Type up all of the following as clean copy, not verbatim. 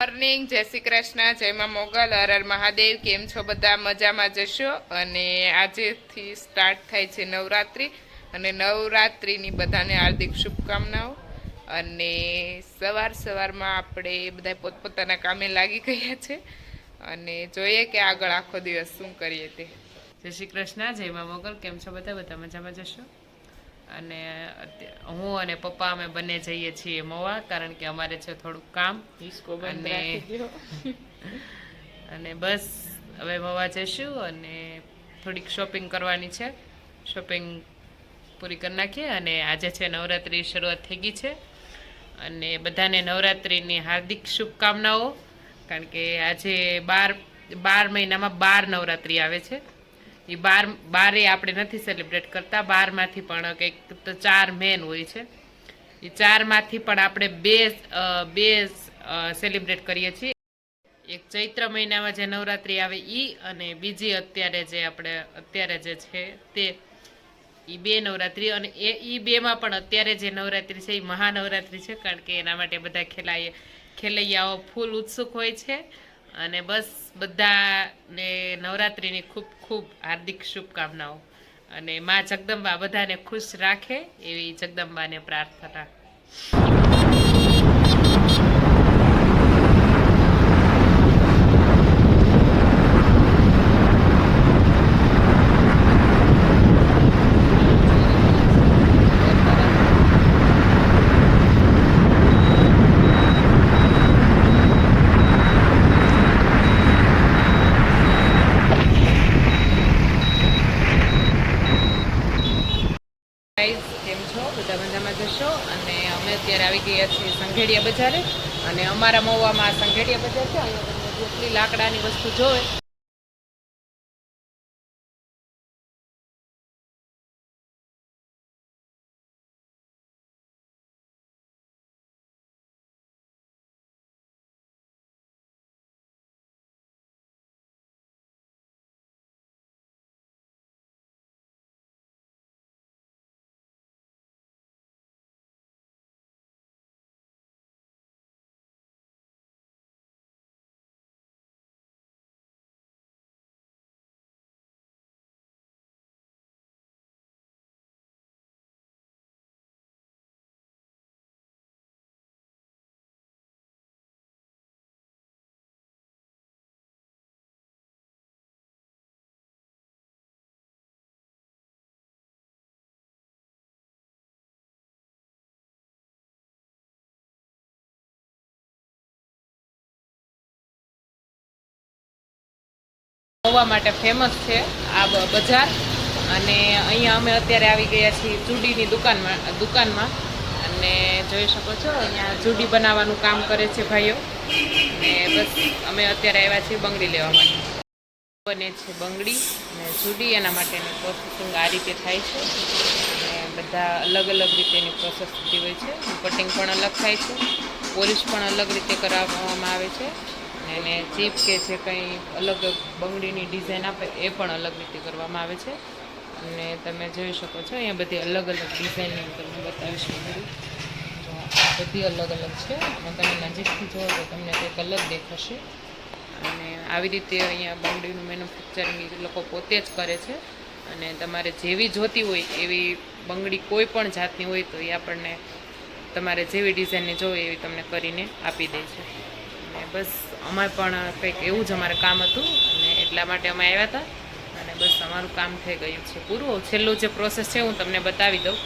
Morning, જય શ્રી કૃષ્ણ, જય માં મોગલ, હર હર મહાદેવ। કેમ છો બધા? મજામાં જશો। અને આજેથી સ્ટાર્ટ થાય છે નવરાત્રિ અને નવરાત્રિની બધાને હાર્દિક શુભકામનાઓ। અને સવારમાં આપણે બધા પોતપોતાના કામે લાગી ગયા છે અને જોઈએ કે આગળ આખો દિવસ શું કરીએ તે। જય શ્રી કૃષ્ણ, જય માં મોગલ। કેમ છો બધા? બધા મજામાં જશો। અને હું અને પપ્પા અમે બંને જઈએ છીએ મવા, કારણ કે અમારે છે થોડુંક કામ અને બસ હવે મવા જઈશું અને થોડીક શોપિંગ કરવાની છે। શોપિંગ પૂરી કરી નાખીએ અને આજે છે નવરાત્રિ શરૂઆત થઈ ગઈ છે અને બધાને નવરાત્રિની હાર્દિક શુભકામનાઓ। કારણ કે આજે 12 મહિનામાં 12 નવરાત્રિ આવે છે। એ 12 આપણે નથી સેલિબ્રેટ કરતા। 12માંથી પણ કંઈક તો 4 મેન હોય છે। એ 4માંથી પણ આપણે બે સેલિબ્રેટ કરીએ છીએ। એક ચૈત્ર મહિનામાં જે નવરાત્રિ આવે ઈ, અને બીજી અત્યારે જે છે તે। એ 2 નવરાત્રિ, અને એ બેમાં પણ અત્યારે જે નવરાત્રિ છે એ મહાનવરાત્રિ છે, કારણ કે એના માટે બધા ખેલૈયાઓ ફૂલ ઉત્સુક હોય છે। અને બસ બધાને નવરાત્રિની ખૂબ ખૂબ હાર્દિક શુભકામનાઓ। અને માં જગદંબા બધાને ખુશ રાખે એવી જગદંબાને પ્રાર્થના। કેમ છો? બધા મજામાં જશો। અને અમે અત્યારે આવી ગયા છીએ સંઘેડિયા બજારે, અને અમારા મહુવામાં સંઘેડિયા બજાર છે। અહીંયા તમને જેટલી લાકડાની વસ્તુ જોવે મહુવા માટે ફેમસ છે આ બજાર। અને અહીંયા અમે અત્યારે આવી ગયા છીએ ચૂડીની દુકાનમાં। અને જોઈ શકો છો અહીંયા ચૂડી બનાવવાનું કામ કરે છે ભાઈઓ। અને બસ અમે અત્યારે આવ્યા છીએ બંગડી લેવા માટે। બને છે બંગડી અને ચૂડી, એના માટેની પ્રોસેસિંગ આ રીતે થાય છે। અને બધા અલગ અલગ રીતે એની પ્રોસેસ થતી હોય છે। કટિંગ પણ અલગ થાય છે, પોલિશ પણ અલગ રીતે કરાવવામાં આવે છે, અને ચીપ કે જે કંઈ અલગ બંગડીની ડિઝાઇન આપે એ પણ અલગ રીતે કરવામાં આવે છે। અને તમે જોઈ શકો છો અહીંયા બધી અલગ અલગ ડિઝાઇનની તમને બતાવીશું બધું। તો બધી અલગ અલગ છે, અને તમે નજીકથી જુઓ તો તમને કંઈક અલગ દેખાશે। અને આવી રીતે અહીંયા બંગડીનું મેન્યુફેક્ચરિંગ એ લોકો પોતે જ કરે છે। અને તમારે જેવી જોતી હોય એવી બંગડી કોઈ પણ જાતની હોય તો એ આપણને તમારે જેવી ડિઝાઇનની જોઈએ એવી તમને કરીને આપી દે છે। અને બસ અમે પણ કંઈક એવું જ અમારે કામ હતું, અને એટલા માટે અમે આવ્યા હતા। અને બસ અમારું કામ થઈ ગયું છે પૂરું। છેલ્લું જે પ્રોસેસ છે હું તમને બતાવી દઉં।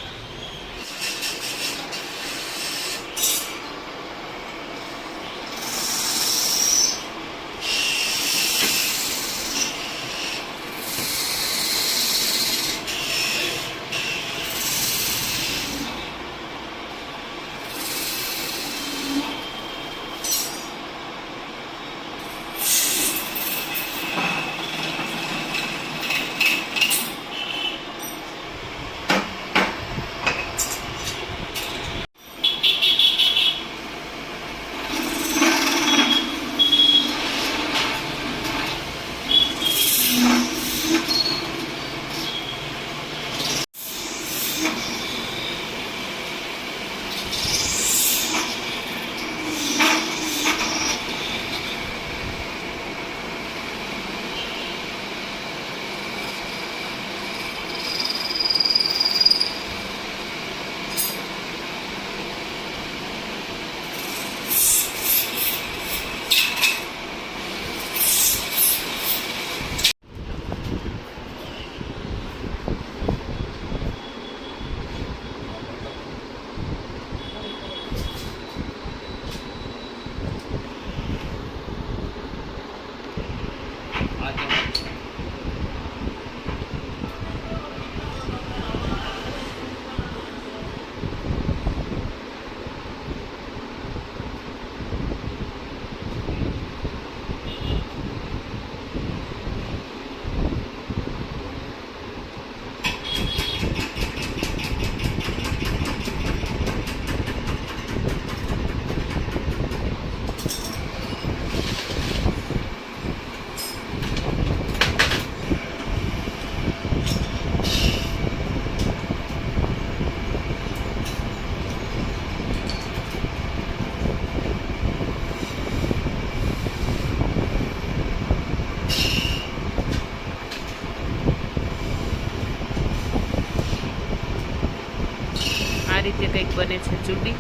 બને છે ચૂડી.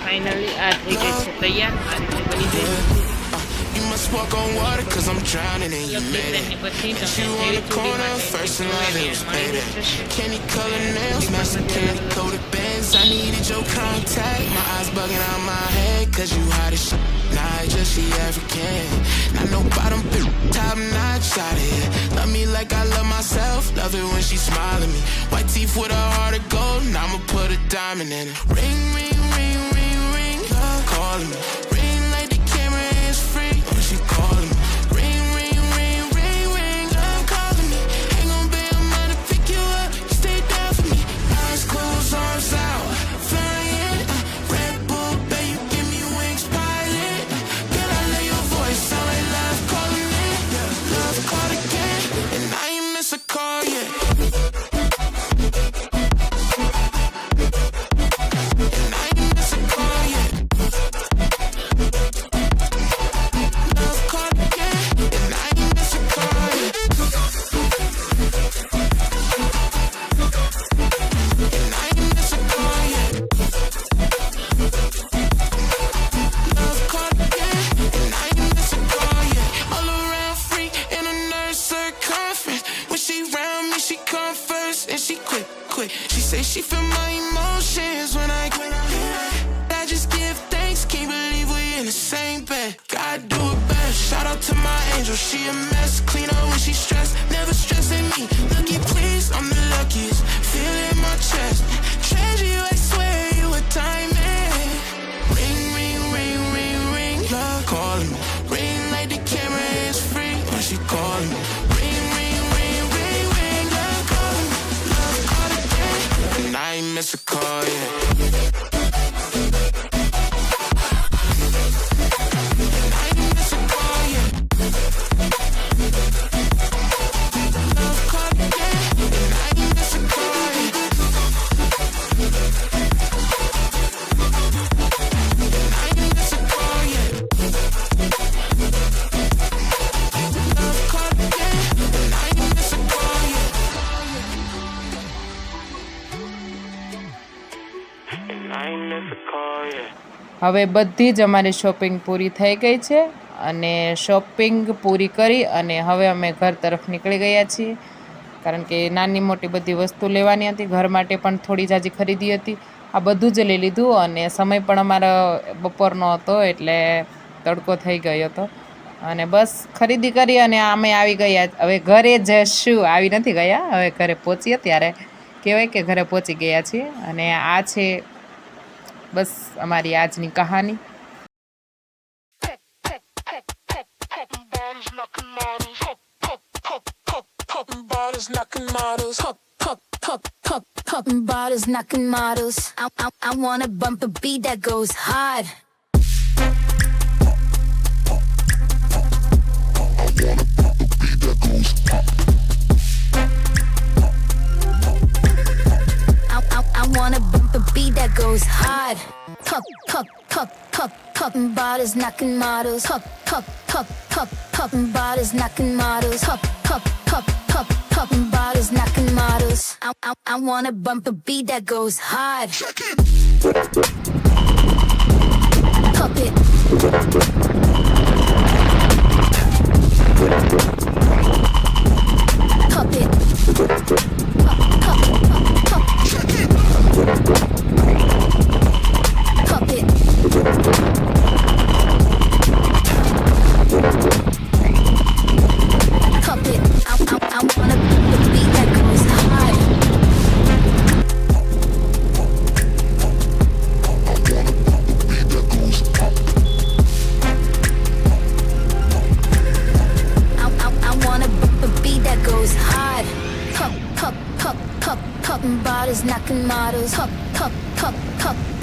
ફાઇનલી આ થઈ ગઈ છે તૈયાર. આ રીતે બની જાય છે. You must walk on water cause I'm drowning and you made it. પછી You તમને on the જેવી ચૂડી corner, માટે first and last it was મળી payday. જશે. Candy color nails, matching candy coated bands. I needed your contact, my eyes bugging out my head cause you hot as shit. Not just the African, not no bottom bitch, top notch out of here. Love me like I love myself, love it when she smile at me. White teeth with a heart of gold, and I'ma put a diamond in it. Ring, ring, ring, ring, ring, love calling me. Ring like the camera is free when she calling me. Ring, ring, ring, ring, ring, love calling me. Ain't gon' be a man to pick you up, you stay down for me. Eyes closed, arms out, flying. Red Bull, babe, you give me wings, pilot. Girl, I love your voice, sound like love calling me. Love called again, and I ain't miss a call yet. And I ain't miss a call yet. Love called again, and I ain't miss a call yet. And I ain't miss a call yet. Love called again, and I ain't miss a call yet. All around free in a nurse circumference. When she round me, she come first and she quick. She say she feel my emotions when I quit. I just give thanks, can't believe we in the same bed. God do it best. Shout out to my angel, she a mess. Clean up when she stressed, never stressing me. Lucky please, I'm the luckiest. Feel it in my chest. Treasure you, I swear you a diamond. Ring, ring, ring, ring, ring. Love calling me. Ring like the camera is free when she calling me. Ring, ring, ring, ring, ring. Love calling me. Love call again, and I ain't miss a call yet. And I ain't miss a call yet. Love call again, and I ain't miss a call yet. And I ain't miss a call yet. Love call again, and I ain't miss a call yet. And I ain't miss a call yet. હવે બધી જ અમારી shopping પૂરી થઈ ગઈ છે અને shopping પૂરી કરી અને હવે અમે ઘર તરફ નીકળી ગયા છીએ. કારણ કે નાની મોટી બધી વસ્તુ લેવાની હતી, ઘર માટે પણ થોડી જાજી ખરીદી હતી. આ બધું જ લઈ લીધું અને સમય પણ અમારો બપોરનો હતો એટલે તડકો થઈ ગયો હતો. અને બસ ખરીદી કરી અને અમે આવી ગયા. હવે ઘરે જશું, આવી નથી ગયા, હવે ઘરે પહોંચીએ ત્યારે કહેવાય કે ઘરે પહોંચી ગયા છીએ. અને આ છે બસ અમારી આજની કહાની. Bottles knocking models. Popping bottles, knocking models. I want a bumper beat that goes hard. I want a bumper beat that goes hard. Popping bottles, knocking models. Popping bottles, knocking models. Popping bottles, knocking models. I want a bumper beat that goes hard. Pop it. Pop it. Pop it. Pop it. I wanna the beat that goes hard. I wanna bump a beat that goes hard. Popping bottles, knocking models.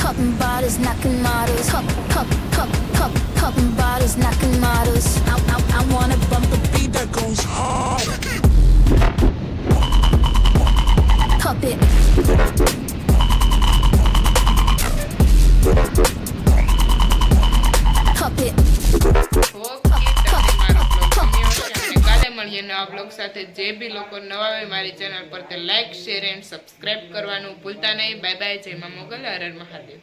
Popping bottles, knocking models. Popping bottles, knocking models. I wanna bump a beat that goes hard. Pop it. Pop it. Okay, તમને મારો blog ગમ્યો હશે અને કાલે મળીએ મળીએ નવા blog સાથે. જે બી લોકો નવા હોય મારી ચેનલ પર તે લાઈક શેર એન્ડ સબસ્ક્રાઈબ કરવાનું ભૂલતા નહીં. Bye bye. જય મા મોગલ. હર હર મહાદેવ.